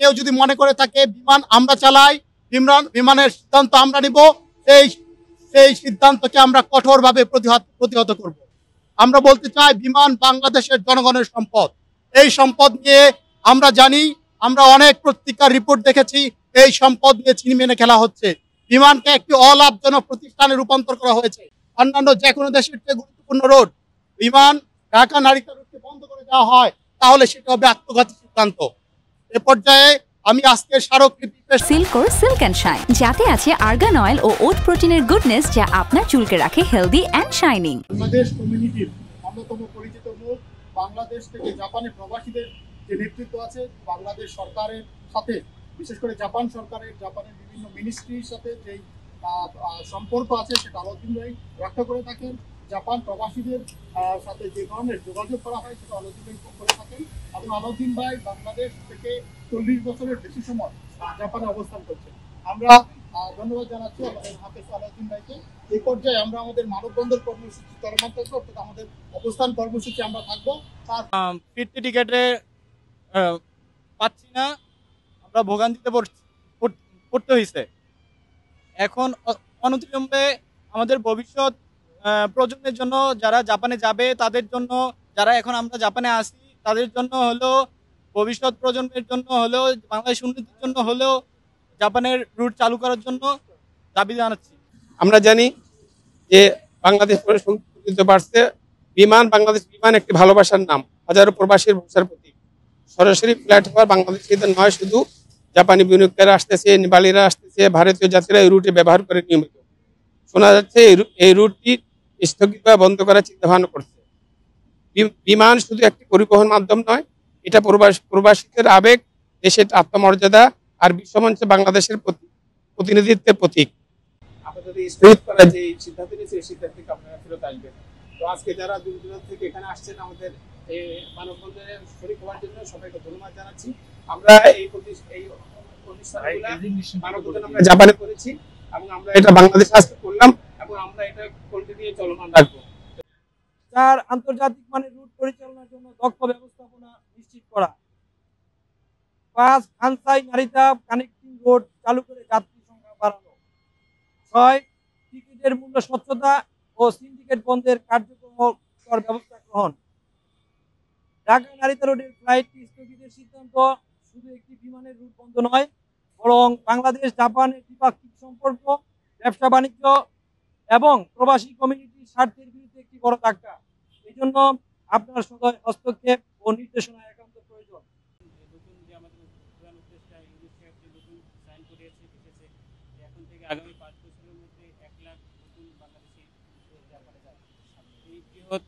কেউ যদি মনে করে থাকে বিমান আমরা চালাই, বিমানের সিদ্ধান্ত আমরা নিব, সেই সিদ্ধান্তকে আমরা কঠোরভাবে প্রতিহত করব। আমরা বলতে চাই বিমান বাংলাদেশের জনগণের সম্পদ। এই সম্পদ নিয়ে আমরা জানি, আমরা অনেক পত্রিকার রিপোর্ট দেখেছি, এই সম্পদ নিয়ে ছিনিমিনি খেলা হচ্ছে। বিমানকে একটি অলাভজনক প্রতিষ্ঠানে রূপান্তর করা হয়েছে। অন্যান্য যে কোনো দেশের চেয়ে গুরুত্বপূর্ণ রোড বিমান ঢাকা নারিতা রোডকে বন্ধ করে দেওয়া হয়, তাহলে সেটা হবে আত্মঘাতী সিদ্ধান্ত। এ পর্যায়ে আমি আজকে স্মারকলিপি সিল্কোর সিল্ক অ্যান্ড শাইন, যাতে আছে আর্গান অয়েল ও ওট প্রোটিনের গুডনেস, যা আপনার চুলকে রাখে হেলদি অ্যান্ড শাইনিং। বাংলাদেশ কমিউনিটির অন্যতম পরিচিত মুখ, বাংলাদেশ থেকে জাপানে প্রবাসীদের যে নেতৃত্ব আছে, বাংলাদেশ সরকারের সাথে, বিশেষ করে জাপান সরকারের, জাপানের বিভিন্ন মিনিস্ট্রির সাথে যেই সম্পর্ক আছে সেটা আলাউদ্দিন ভাই রক্ষা করে থাকেন। জাপান প্রবাসীদের সাথে যে ধরনের যোগাযোগ করা হয় সেটা আলাউদ্দিন ভাই করে থাকেন, এবং আলাউদ্দিন ভাই বাংলাদেশ থেকে 40 বছরের বেশি সময় জাপানে অবস্থান করছেন। আমরা ধন্যবাদ জানাচ্ছি আমাদের হাফেজ আলাউদ্দিন ভাইকে। এই পর্যায়ে আমরা আমাদের মানববন্ধন কর্মসূচি চলমান থাকবো, অর্থাৎ আমাদের অবস্থান কর্মসূচি আমরা থাকবো। তার ফিরতি টিকেটে পাচ্ছি না, আমরা ভোগান্তিতে পড়তে হয়েছে। এখন অনতিবিলম্বে আমাদের ভবিষ্যৎ প্রজন্মের জন্য, যারা জাপানে যাবে তাদের জন্য, যারা এখন আমরা জাপানে আসি তাদের জন্য হলেও, ভবিষ্যৎ প্রজন্মের জন্য হলেও, বাংলাদেশ উন্নতির জন্য হলেও জাপানের রুট চালু করার জন্য দাবি জানাচ্ছি। আমরা জানি যে বাংলাদেশ বাড়ছে, বাংলাদেশ বিমান একটি ভালোবাসার নাম, হাজারো প্রবাসীর ভরসার প্রতীক। সরাসরি ফ্লাইট হওয়ার বাংলাদেশিদের নয়, শুধু জাপানি বিনিয়োগকারীরা আসতেছে, নেপালিরা আসতেছে, ভারতীয় যাত্রীরা এই রুটে ব্যবহার করে নিয়মিত। শোনা যাচ্ছে এই রুটটি স্থগিত বা বন্ধ করার চিন্তা ভাবনা করছে। বিমান শুধু একটি পরিবহন মাধ্যম নয়, এটা প্রবাসীদের আবেগ, দেশের আত্মমর্যাদা আর বিশ্বমঞ্চে বাংলাদেশের প্রতিনিধিত্বের প্রতীক। আপনাদের স্থগিত করার যে সিদ্ধান্ত নিয়েছে, এই সিদ্ধান্ত থেকে আপনারা ফেরত আসবেন। তো আজকে যারা দূর দূরান্ত থেকে এখানে আসছেন আমাদের এই মানববন্ধনে শরীক হওয়ার জন্য সবাইকে ধন্যবাদ জানাচ্ছি। আমরা এই মানববন্ধন আমরা জাপানে করেছি, এবং আমরা এটা বাংলাদেশে আজকে করলাম, এবং আমরা এটা কন্টিনিউ চলমান রাখবো। 4 আন্তর্জাতিক মানের রুট পরিচালনার জন্য দক্ষ ব্যবস্থাপনা নিশ্চিত করা। 5 খানসাই নারিতা কানেক্টিং রোড চালু করে যাত্রী সংখ্যা বাড়ানো। 6 টিকিটের মূল্য স্বচ্ছতা ও সিন্ডিকেট বন্ধের কার্যকর ব্যবস্থা গ্রহণ। ঢাকা নারিতা রোডের ফ্লাইটটি স্থগিতের সিদ্ধান্ত শুধু একটি বিমানের রুট বন্ধ নয়, বরং বাংলাদেশ জাপানের দ্বিপাক্ষিক সম্পর্ক, ব্যবসা বাণিজ্য এবং প্রবাসী কমিউনিটির স্বার্থের বিরুদ্ধে একটি বড় ধাক্কা। এই জন্য আপনার সদয় হস্তক্ষেপ ও নির্দেশনা একান্ত প্রয়োজন। নতুন যে আমাদের প্রধান উপদেষ্টা ইউনূস সাহেব যে নতুন সাইন করিয়েছে, লিখেছে এখন থেকে আগামী 5 বছরের মধ্যে 1 লাখ নতুন বাংলাদেশি জাপানে যাবে। এই বৃহৎ